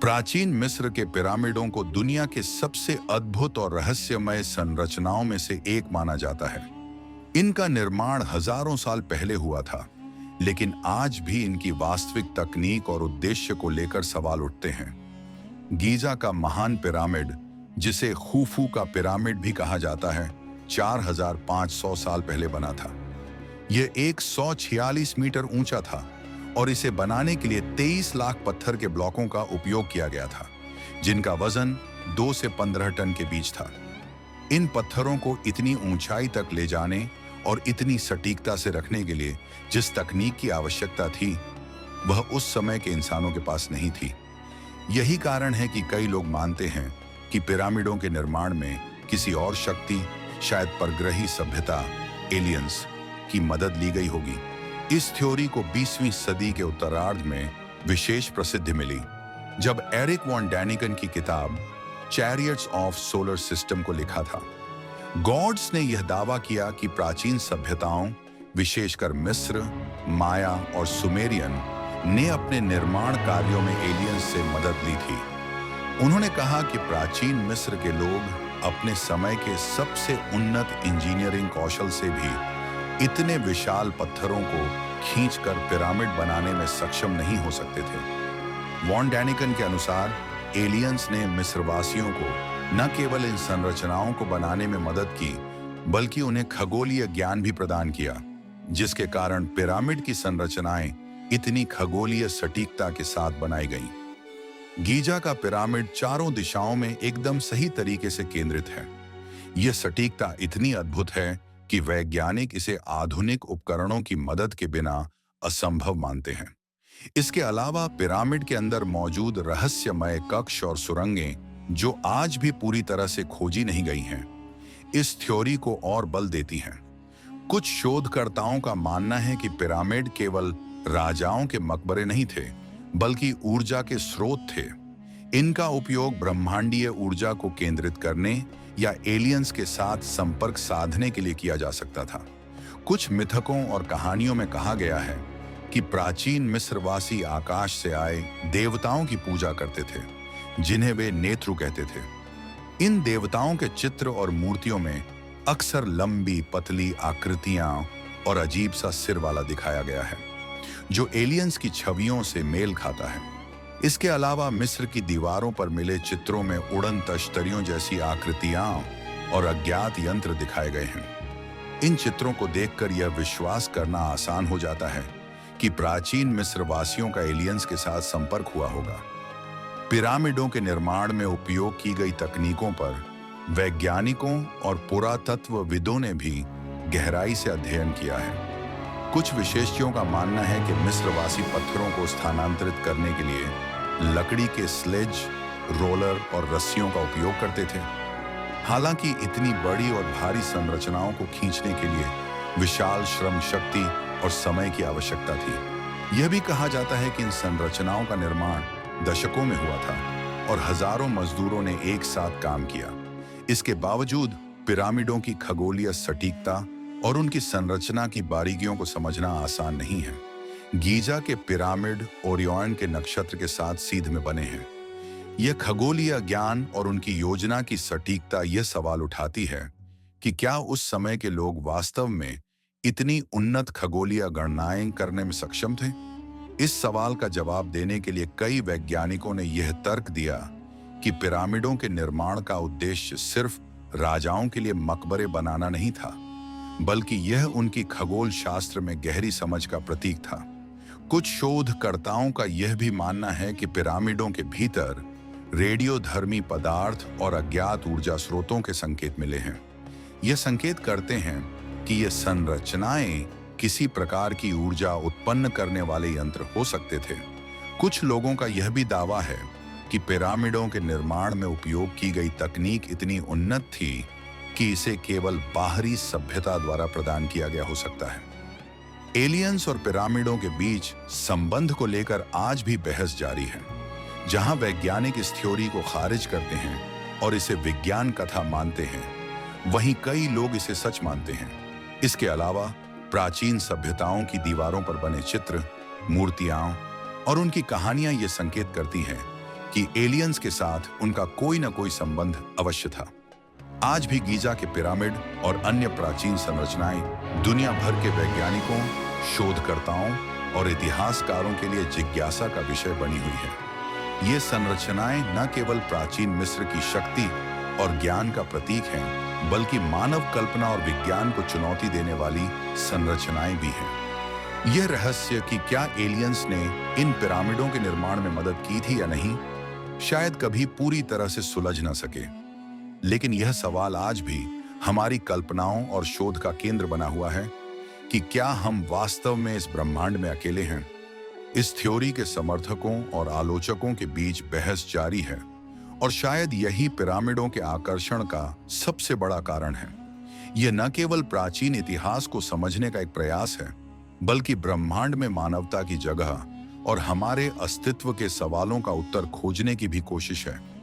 प्राचीन मिस्र के पिरामिडों को दुनिया के सबसे अद्भुत और रहस्यमय संरचनाओं में से एक माना जाता है। इनका निर्माण हजारों साल पहले हुआ था, लेकिन आज भी इनकी वास्तविक तकनीक और उद्देश्य को लेकर सवाल उठते हैं। गीजा का महान पिरामिड, जिसे खूफू का पिरामिड भी कहा जाता है, 4500 साल पहले बना था। यह 146 मीटर ऊंचा था और इसे बनाने के लिए 23 लाख पत्थर के ब्लॉकों का उपयोग किया गया था, जिनका वजन 2 से 15 टन के बीच था। इन पत्थरों को इतनी ऊंचाई तक ले जाने और इतनी सटीकता से रखने के लिए जिस तकनीक की आवश्यकता थी, वह उस समय के इंसानों के पास नहीं थी। यही कारण है कि कई लोग मानते हैं कि पिरामिडों के निर्माण में किसी और शक्ति, शायद परग्रही सभ्यता, एलियंस की मदद ली गई होगी। इस थ्योरी को 20वीं सदी के उत्तरार्ध में विशेष प्रसिद्धि मिली, जब एरिक वॉन डैनिकन की किताब चैरियट्स ऑफ सोलर सिस्टम को लिखा था। गॉड्स ने यह दावा किया कि प्राचीन सभ्यताओं, विशेषकर मिस्र, माया और सुमेरियन ने अपने निर्माण कार्यों में एलियंस से मदद ली थी। उन्होंने कहा कि प्राचीन मिस्र के लोग अपने समय के सबसे उन्नत इंजीनियरिंग कौशल से भी इतने विशाल पत्थरों को खींचकर पिरामिड बनाने में सक्षम नहीं हो सकते थे। वॉन डैनिकन के अनुसार एलियंस ने मिस्रवासियों को न केवल इन संरचनाओं को बनाने में मदद की, बल्कि उन्हें खगोलीय ज्ञान भी प्रदान किया, जिसके कारण पिरामिड की संरचनाएं इतनी खगोलीय सटीकता के साथ बनाई गईं। गीजा का पिरामिड चारों दिशाओं में एकदम सही तरीके से केंद्रित है। यह सटीकता इतनी अद्भुत है कि वैज्ञानिक इसे आधुनिक उपकरणों की मदद के बिना असंभव मानते हैं। इसके अलावा पिरामिड के अंदर मौजूद रहस्यमय कक्ष और सुरंगें, जो आज भी पूरी तरह से खोजी नहीं गई हैं, इस थ्योरी को और बल देती हैं। कुछ शोधकर्ताओं का मानना है कि पिरामिड केवल राजाओं के मकबरे नहीं थे, बल्कि ऊर्जा के स्रोत थे। इनका उपयोग ब्रह्मांडीय ऊर्जा को केंद्रित करने या एलियंस के साथ संपर्क साधने के लिए किया जा सकता था। कुछ मिथकों और कहानियों में कहा गया है कि प्राचीन मिस्रवासी आकाश से आए देवताओं की पूजा करते थे, जिन्हें वे नेत्रु कहते थे। इन देवताओं के चित्र और मूर्तियों में अक्सर लंबी पतली आकृतियां और अजीब सा सिर वाला दिखाया गया है, जो एलियंस की छवियों से मेल खाता है। इसके अलावा मिस्र की दीवारों पर मिले चित्रों में उड़न तश्तरियों जैसी आकृतियां और अज्ञात यंत्र दिखाए गए हैं। इन चित्रों को देखकर यह विश्वास करना आसान हो जाता है कि प्राचीन मिस्रवासियों का एलियंस के साथ संपर्क हुआ होगा। पिरामिडों के निर्माण में उपयोग की गई तकनीकों पर वैज्ञानिकों और पुरातत्वविदों ने भी गहराई से अध्ययन किया है। कुछ विशेषज्ञों का मानना है कि मिस्रवासी पत्थरों को स्थानांतरित करने के लिए लकड़ी के स्लेज, रोलर और रस्सियों का उपयोग करते थे। हालांकि इतनी बड़ी और भारी संरचनाओं को खींचने के लिए विशाल श्रम शक्ति और समय की आवश्यकता थी। यह भी कहा जाता है कि इन संरचनाओं का निर्माण दशकों में हुआ था और हजारों मजदूरों ने एक साथ काम किया। इसके बावजूद पिरामिडों की खगोलीय सटीकता और उनकी संरचना की बारीकियों को समझना आसान नहीं है। गीजा के पिरामिड ओरियन के नक्षत्र के साथ सीध में बने हैं। यह खगोलीय ज्ञान और उनकी योजना की सटीकता यह सवाल उठाती है कि क्या उस समय के लोग वास्तव में इतनी उन्नत खगोलीय गणनाएं करने में सक्षम थे? इस सवाल का जवाब देने के लिए कई वैज्ञानिकों ने यह तर्क दिया कि पिरामिडों के निर्माण का उद्देश्य सिर्फ राजाओं के लिए मकबरे बनाना नहीं था, बल्कि यह उनकी खगोल शास्त्र में गहरी समझ का प्रतीक था। कुछ शोधकर्ताओं का यह भी मानना है कि पिरामिडों के भीतर रेडियोधर्मी पदार्थ और अज्ञात ऊर्जा स्रोतों के संकेत मिले हैं। यह संकेत करते हैं कि ये संरचनाएं किसी प्रकार की ऊर्जा उत्पन्न करने वाले यंत्र हो सकते थे। कुछ लोगों का यह भी दावा है कि पिरामिडों के निर्माण में उपयोग की गई तकनीक इतनी उन्नत थी कि इसे केवल बाहरी सभ्यता द्वारा प्रदान किया गया हो सकता है। एलियंस और पिरामिडों के बीच संबंध को लेकर आज भी बहस जारी है। जहां वैज्ञानिक इस थ्योरी को खारिज करते हैं और इसे विज्ञान कथा मानते हैं, वहीं कई लोग इसे सच मानते हैं। इसके अलावा प्राचीन सभ्यताओं की दीवारों पर बने चित्र, मूर्तियां और उनकी कहानियां ये संकेत करती हैं कि एलियंस के साथ उनका कोई न कोई संबंध अवश्य था। आज भी गीजा के पिरामिड और अन्य प्राचीन संरचनाएं दुनिया भर के वैज्ञानिकों, शोधकर्ताओं और इतिहासकारों के लिए जिज्ञासा का विषय बनी हुई है। ये संरचनाएं न केवल प्राचीन मिस्र की शक्ति और ज्ञान का प्रतीक हैं, बल्कि मानव कल्पना और विज्ञान को चुनौती देने वाली संरचनाएं भी हैं। यह रहस्य कि क्या एलियंस ने इन पिरामिडों के निर्माण में मदद की थी या नहीं, शायद कभी पूरी तरह से सुलझ न सके। लेकिन यह सवाल आज भी हमारी कल्पनाओं और शोध का केंद्र बना हुआ है कि क्या हम वास्तव में इस ब्रह्मांड में अकेले हैं। इस थ्योरी के समर्थकों और आलोचकों के बीच बहस जारी है, और शायद यही पिरामिडों के आकर्षण का सबसे बड़ा कारण है। यह न केवल प्राचीन इतिहास को समझने का एक प्रयास है, बल्कि ब्रह्मांड में मानवता की जगह और हमारे अस्तित्व के सवालों का उत्तर खोजने की भी कोशिश है।